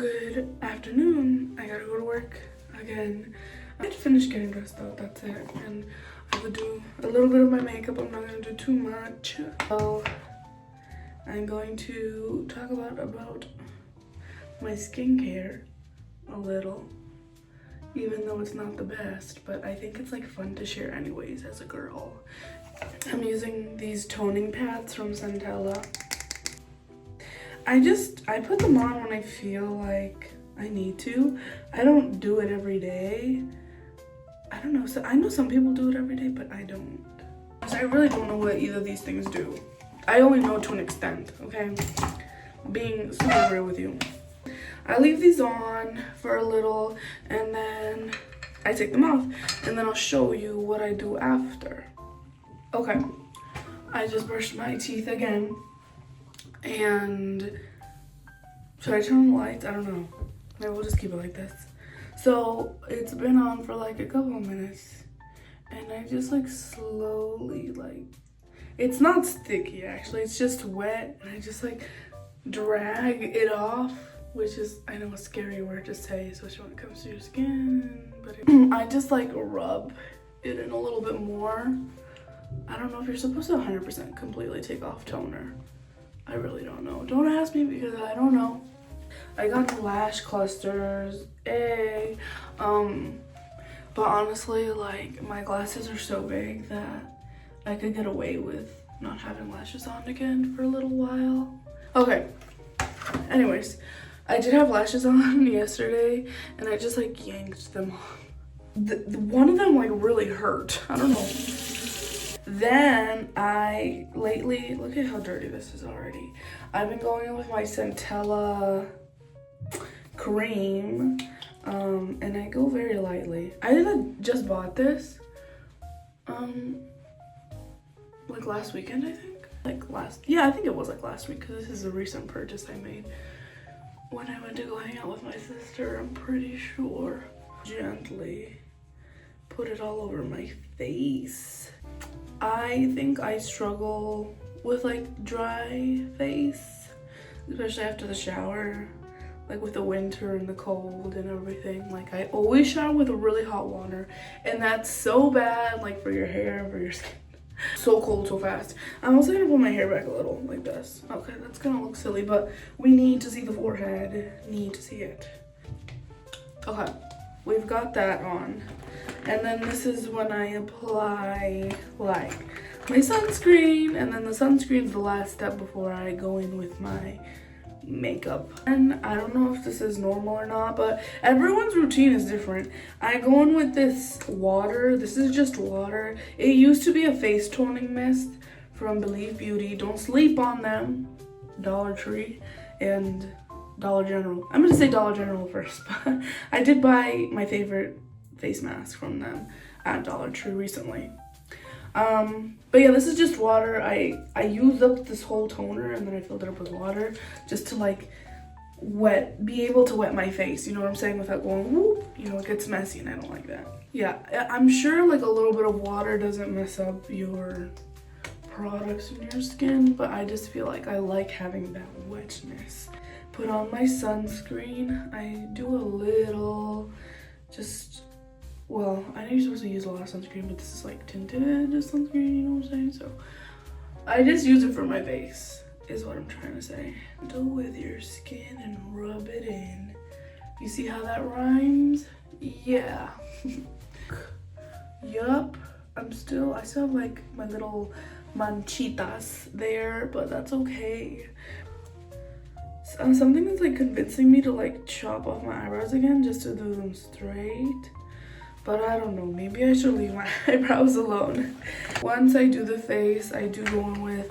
Good afternoon. I gotta go to work again. I had to finish getting dressed out, that's it. And I would do a little bit of my makeup. I'm not gonna do too much. So I'm going to talk about my skincare a little, even though it's not the best, but I think it's like fun to share anyways as a girl. I'm using these toning pads from Centella. I put them on when I feel like I need to. I don't do it every day. I don't know. So I know some people do it every day, but I don't. So I really don't know what either of these things do. I only know to an extent, okay? Being super real with you. I leave these on for a little and then I take them off and then I'll show you what I do after. Okay. I just brushed my teeth again. And should I turn on the lights? I don't know. Maybe we'll just keep it like this. So it's been on for like a couple of minutes and I just like slowly it's not sticky actually, it's just wet, and I just like drag it off, which is, I know, a scary word to say, especially when it comes to your skin, but I just like rub it in a little bit more. I don't know if you're supposed to 100% completely take off toner. I really don't know. Don't ask me because I don't know. I got the lash clusters, but honestly, like, my glasses are so big that I could get away with not having lashes on again for a little while. Okay, anyways, I did have lashes on yesterday and I just like yanked them off. One of them like really hurt. I don't know. Then lately, look at how dirty this is already. I've been going in with my Centella cream, and I go very lightly. I just bought this, like last weekend, I think. I think it was like last week, because this is a recent purchase I made when I went to go hang out with my sister, I'm pretty sure. Gently put it all over my face. I think I struggle with like dry face, especially after the shower, like with the winter and the cold and everything. Like, I always shower with really hot water, and that's so bad, like for your hair, for your skin. So cold so fast. I'm also gonna pull my hair back a little like this. Okay, that's gonna look silly, but we need to see the forehead. Need to see it. Okay, we've got that on. And then this is when I apply like my sunscreen, and then the sunscreen's the last step before I go in with my makeup. And I don't know if this is normal or not, but everyone's routine is different. I go in with this water. This is just water. It used to be a face toning mist from Believe Beauty. Don't sleep on them. Dollar Tree and Dollar General. I'm gonna say Dollar General first, but I did buy my favorite face mask from them at Dollar Tree recently. But yeah, this is just water. I used up this whole toner and then I filled it up with water just to like be able to wet my face, you know what I'm saying, without going whoop, you know, it gets messy and I don't like that. Yeah, I'm sure like a little bit of water doesn't mess up your products in your skin, but I just feel like I like having that wetness. Put on my sunscreen. I do a little, well, I know you're supposed to use a lot of sunscreen, but this is like tinted sunscreen, you know what I'm saying? So I just use it for my face, is what I'm trying to say. Go with your skin and rub it in. You see how that rhymes? Yeah. Yup. I still have like my little manchitas there, but that's okay. Something that's like convincing me to like chop off my eyebrows again just to do them straight. But I don't know, maybe I should leave my eyebrows alone. Once I do the face, I do go in with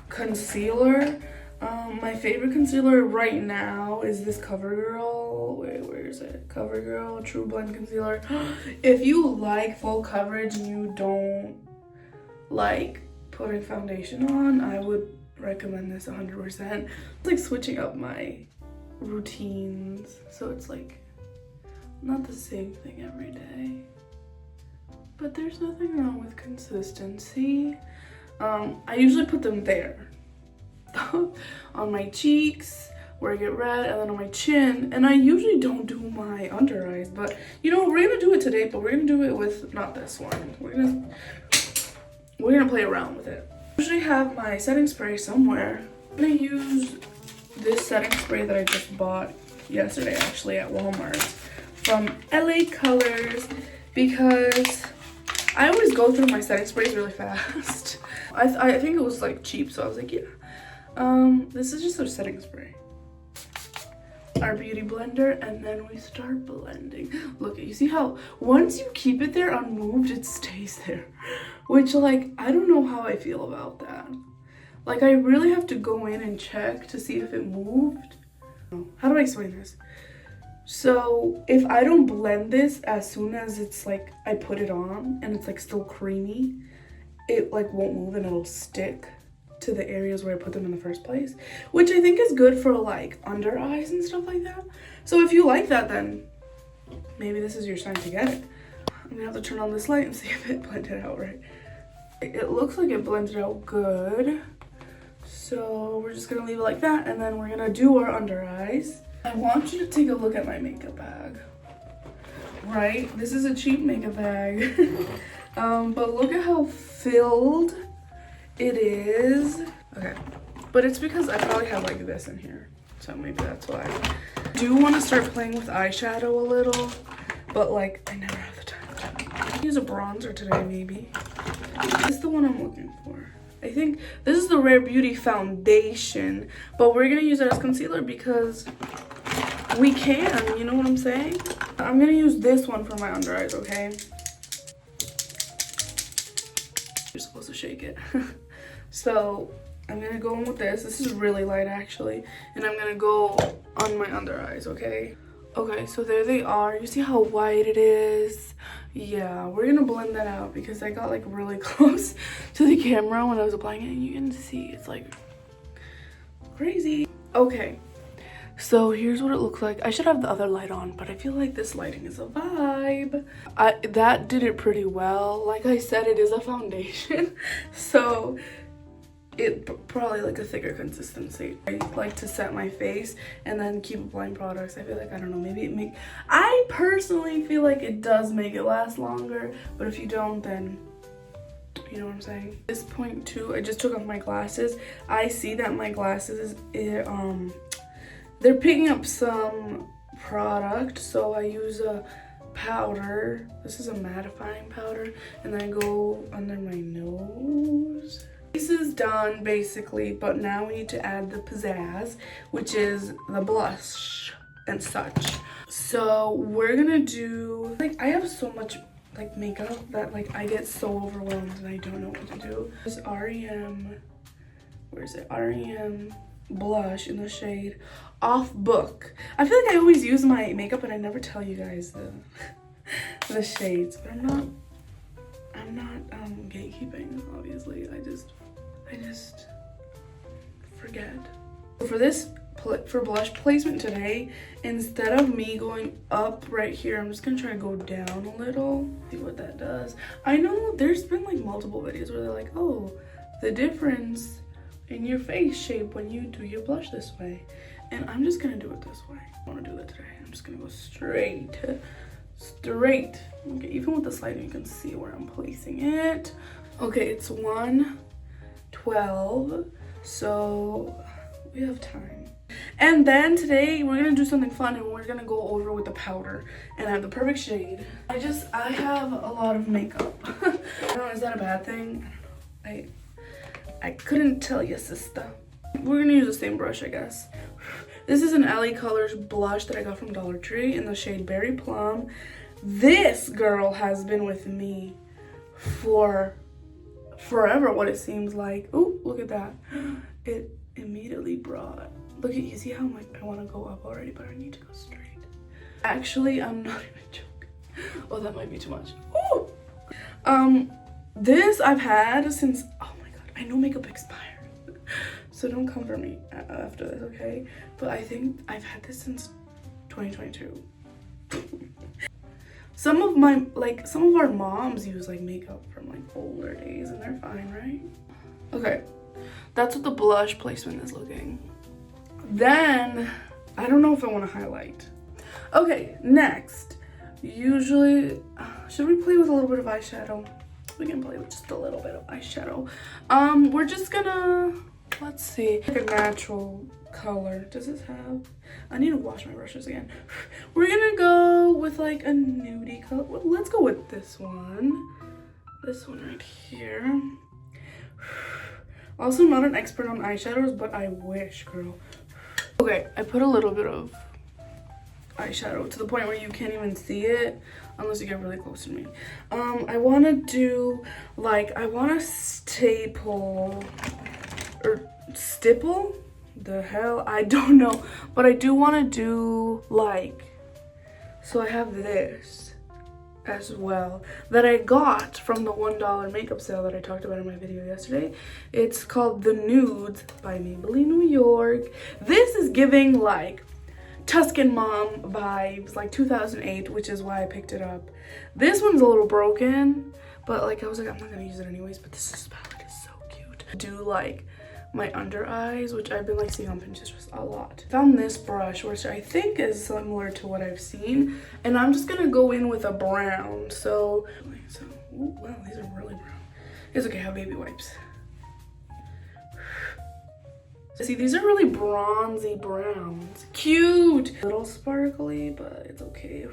concealer. My favorite concealer right now is this CoverGirl. Wait, where is it? CoverGirl True Blend Concealer. If you like full coverage and you don't like putting foundation on, I would recommend this 100%. It's like switching up my routines, so it's like not the same thing every day, but there's nothing wrong with consistency. I usually put them there on my cheeks, where I get red, and then on my chin. And I usually don't do my under eyes, but you know, we're gonna do it today, but we're gonna do it with not this one. We're gonna play around with it. I usually have my setting spray somewhere. I'm gonna use this setting spray that I just bought yesterday actually at Walmart from LA Colors, because I always go through my setting sprays really fast. I think it was like cheap, so I was like, yeah. This is just a setting spray. Our beauty blender, and then we start blending. Look, you see how once you keep it there unmoved, it stays there. Which, like, I don't know how I feel about that. Like, I really have to go in and check to see if it moved. How do I explain this? So if I don't blend this as soon as it's like I put it on and it's like still creamy, it like won't move and it'll stick to the areas where I put them in the first place, which I think is good for like under eyes and stuff like that. So if you like that, then maybe this is your sign to get it. I'm gonna have to turn on this light and see if it blended out right. It looks like it blended out good. So we're just gonna leave it like that, and then we're gonna do our under eyes. I want you to take a look at my makeup bag. Right? This is a cheap makeup bag. But look at how filled it is. Okay. But it's because I probably have like this in here. So maybe that's why. I do want to start playing with eyeshadow a little, but like I never have the time to. Use a bronzer today maybe. This is the one I'm looking for. I think this is the Rare Beauty foundation, but we're gonna use it as concealer because we can, you know what I'm saying? I'm gonna use this one for my under eyes, okay? You're supposed to shake it. So I'm gonna go in with this. This is really light actually. And I'm gonna go on my under eyes, okay? Okay, so there they are. You see how white it is? Yeah, we're gonna blend that out because I got like really close to the camera when I was applying it, and you can see it's like crazy. Okay, so here's what it looks like. I should have the other light on, but I feel like this lighting is a vibe. That did it pretty well. Like I said, it is a foundation, so it probably like a thicker consistency. I like to set my face and then keep applying products. I feel like, I don't know, maybe I personally feel like it does make it last longer, but if you don't, then you know what I'm saying. At this point too, I just took off my glasses. I see that my glasses they're picking up some product, so I use a powder. This is a mattifying powder, and then I go under my nose. This is done basically, but now we need to add the pizzazz, which is the blush and such. So we're gonna do, like, I have so much like makeup that like I get so overwhelmed and I don't know what to do. This REM, where is it? REM blush in the shade Off Book. I feel like I always use my makeup and I never tell you guys the shades, but I'm not gatekeeping, obviously. I just forget. For this, for blush placement today, instead of me going up right here, I'm just gonna try to go down a little, see what that does. I know there's been like multiple videos where they're like, oh, the difference in your face shape when you do your blush this way, and I'm just gonna do it this way. I want to do that today. I'm just gonna go straight. Okay, even with this lighting you can see where I'm placing it. Okay, it's 1:12, so we have time. And then today we're gonna do something fun, and we're gonna go over with the powder and I have the perfect shade. I have a lot of makeup. I don't know, is that a bad thing? I couldn't tell you, sister. We're gonna use the same brush, I guess. This is an LA Colors blush that I got from Dollar Tree in the shade Berry Plum. This girl has been with me for forever, what it seems like. Oh, look at that. It immediately brought, look at, you see how like I want to go up already, but I need to go straight. Actually, I'm not even joking. Oh, that might be too much. Ooh. This I've had since, oh my god, I know makeup expires. So don't come for me after this, okay? But I think I've had this since 2022. Some of our moms use like makeup from like older days and they're fine, right? Okay, that's what the blush placement is looking. Then, I don't know if I want to highlight. Okay, next. Usually, should we play with a little bit of eyeshadow? We can play with just a little bit of eyeshadow. We're just gonna, let's see, like a natural color. Does this have, I need to wash my brushes again. We're gonna go with like a nudie color. Well, let's go with this one. This one right here. Also not an expert on eyeshadows, but I wish, girl. Okay, I put a little bit of eyeshadow to the point where you can't even see it unless you get really close to me. I want to do like, I want to staple or stipple, the hell, I don't know, but I do want to do like, so I have this as well that I got from the $1 makeup sale that I talked about in my video yesterday. It's called The Nudes by Maybelline New York. This is giving like Tuscan Mom vibes, like 2008, which is why I picked it up. This one's a little broken, but like I was like, I'm not gonna use it anyways, but this palette is so cute. Do like my under eyes, which I've been like seeing on Pinterest a lot. Found this brush, which I think is similar to what I've seen, and I'm just gonna go in with a brown. So ooh, wow, these are really brown. It's okay, I have baby wipes. See, these are really bronzy browns. Cute! A little sparkly, but it's okay.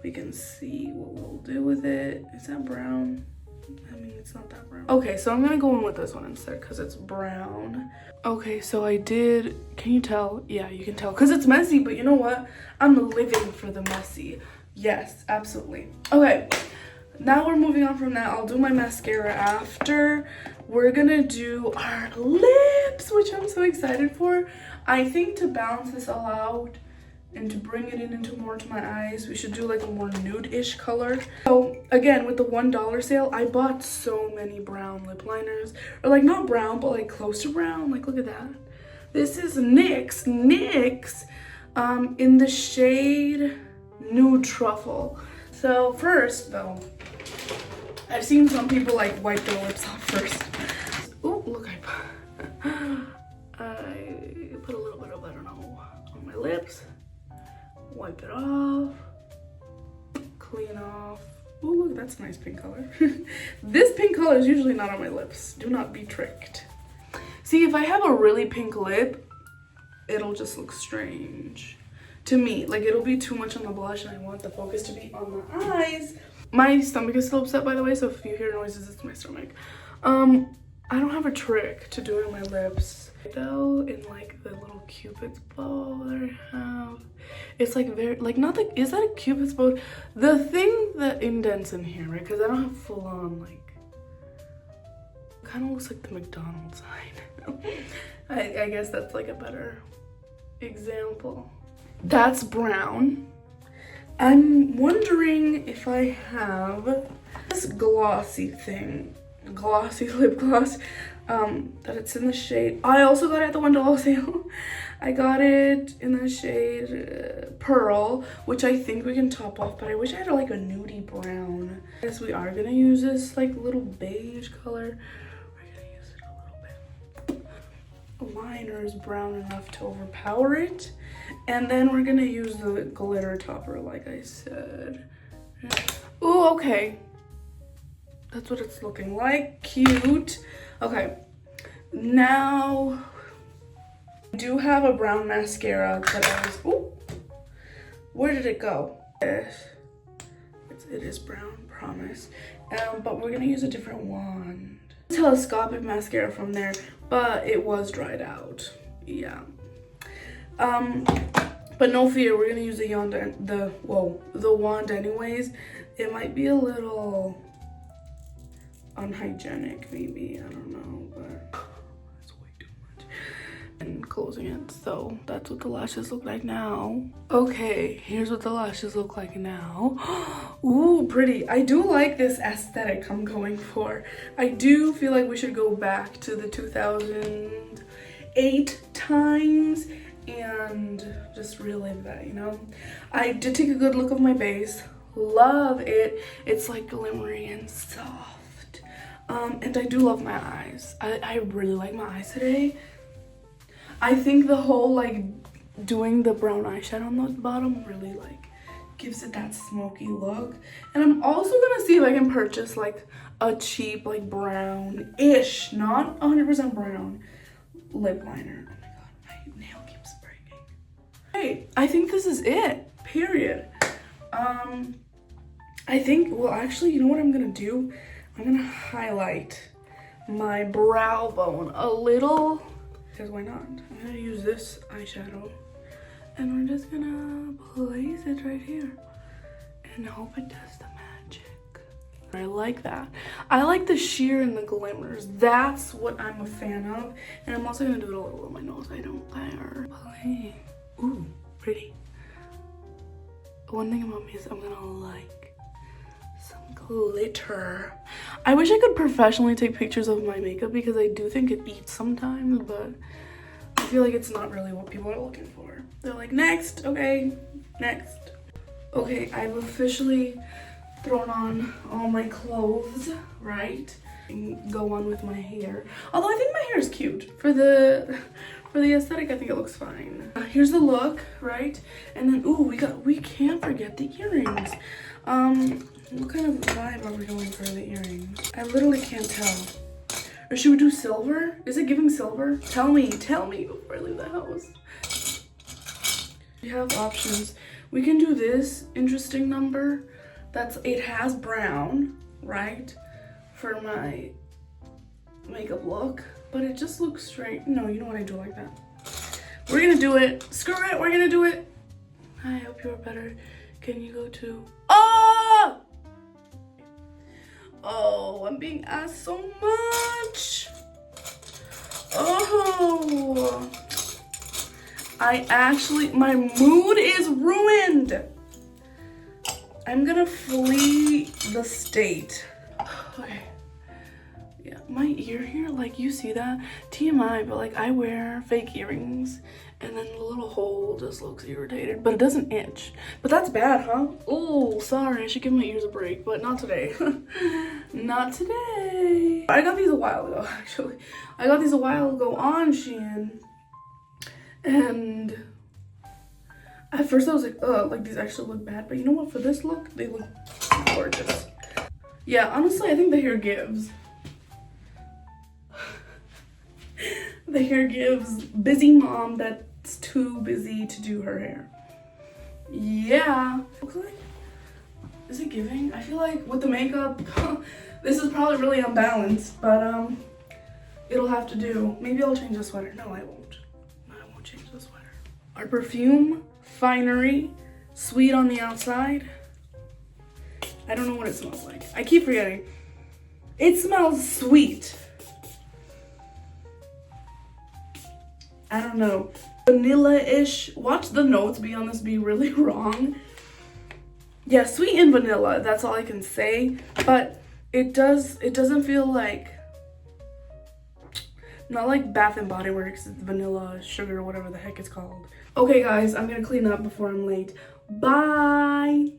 We can see what we'll do with it. Is that brown? I mean, it's not that brown. Okay, so I'm gonna go in with this one instead because it's brown. Okay, so I did, can you tell? Yeah, you can tell because it's messy, but you know what? I'm living for the messy. Yes, absolutely. Okay, now we're moving on from that. I'll do my mascara after. We're gonna do our lips, which I'm so excited for. I think to balance this all out and to bring it in into more to my eyes, we should do like a more nude-ish color. So again, with the $1 sale, I bought so many brown lip liners, or like not brown, but like close to brown. Like, look at that. This is NYX in the shade Nude Truffle. So first though, I've seen some people like wipe their lips off first. Oh, look, I put a little bit of, I don't know, on my lips. Wipe it off, clean off. Oh, look, that's a nice pink color. This pink color is usually not on my lips. Do not be tricked. See, if I have a really pink lip, it'll just look strange to me. Like, it'll be too much on the blush, and I want the focus to be on my eyes. My stomach is still upset, by the way, so if you hear noises, it's my stomach. I don't have a trick to doing my lips. Though, in like the little cupid's bow that I have, it's like very, like not like, is that a cupid's bow? The thing that indents in here, right? Because I don't have full on, like, kind of looks like the McDonald's sign. I guess that's like a better example. That's brown. I'm wondering if I have this glossy thing, glossy lip gloss, that it's in the shade. I also got it at the $1 sale. I got it in the shade Pearl, which I think we can top off, but I wish I had like a nudie brown. I guess we are gonna use this like little beige color. We're gonna use it a little bit. Liner is brown enough to overpower it. And then we're gonna use the glitter topper, like I said. Oh, okay. That's what it's looking like. Cute. Okay. Now, I do have a brown mascara that I was, oh, where did it go? It is brown, promise. But we're gonna use a different wand. Telescopic mascara from there, but it was dried out. Yeah. But no fear, we're gonna use the wand anyways. It might be a little unhygienic, maybe, I don't know, but that's way too much. And closing it, so that's what the lashes look like now. Okay, here's what the lashes look like now. Ooh, pretty. I do like this aesthetic I'm going for. I do feel like we should go back to the 2008 times and just relive that, you know? I did take a good look of my base. Love it. It's like glimmery and soft. And I do love my eyes. I really like my eyes today. I think the whole like doing the brown eyeshadow on the bottom really like gives it that smoky look. And I'm also gonna see if I can purchase like a cheap like brown-ish, not 100% brown lip liner. Oh my god, my nail keeps breaking. Hey, I think this is it, period. I think, well actually, you know what I'm gonna do? I'm gonna highlight my brow bone a little, because why not? I'm gonna use this eyeshadow and we're just gonna place it right here and hope it does the magic. I like that. I like the sheer and the glimmers. That's what I'm a fan of. And I'm also gonna do it a little on my nose. I don't care. Hey. Ooh, pretty. One thing about me is I'm gonna like some glitter. I wish I could professionally take pictures of my makeup because I do think it eats sometimes, but I feel like it's not really what people are looking for. They're like, next, okay, next. Okay, I've officially thrown on all my clothes, right? And go on with my hair. Although I think my hair is cute. For the aesthetic, I think it looks fine. Here's the look, right? And then, ooh, we can't forget the earrings. What kind of vibe are we going for the earrings? I literally can't tell. Or should we do silver? Is it giving silver? Tell me before I leave the house. We have options. We can do this interesting number. It has brown, right? For my makeup look, but it just looks straight. No, you know what, I do like that. We're gonna do it. Screw it, we're gonna do it. I hope you're better. Can you go to, oh! Oh, I'm being asked so much. Oh. My mood is ruined. I'm gonna flee the state. Okay. Yeah, my ear here, like you see that? TMI, but like I wear fake earrings and then the little hole just looks irritated, but it doesn't itch. But that's bad, huh? Oh, sorry, I should give my ears a break, but not today. Not today. I got these a while ago, actually. I got these a while ago on Shein. And at first I was like, oh, like these actually look bad. But you know what? For this look, they look gorgeous. Yeah, honestly, I think the hair gives. The hair gives busy mom that's too busy to do her hair. Yeah. Looks like, is it giving? I feel like with the makeup, this is probably really unbalanced, but it'll have to do. Maybe I'll change the sweater. No, I won't. Change the sweater. Our perfume, Finery, sweet on the outside. I don't know what it smells like. I keep forgetting. It smells sweet. I don't know. Vanilla-ish. Watch the notes be on this be really wrong. Yeah, sweet and vanilla. That's all I can say. But it doesn't feel like, not like Bath and Body Works, it's vanilla, sugar, whatever the heck it's called. Okay guys, I'm gonna clean up before I'm late. Bye!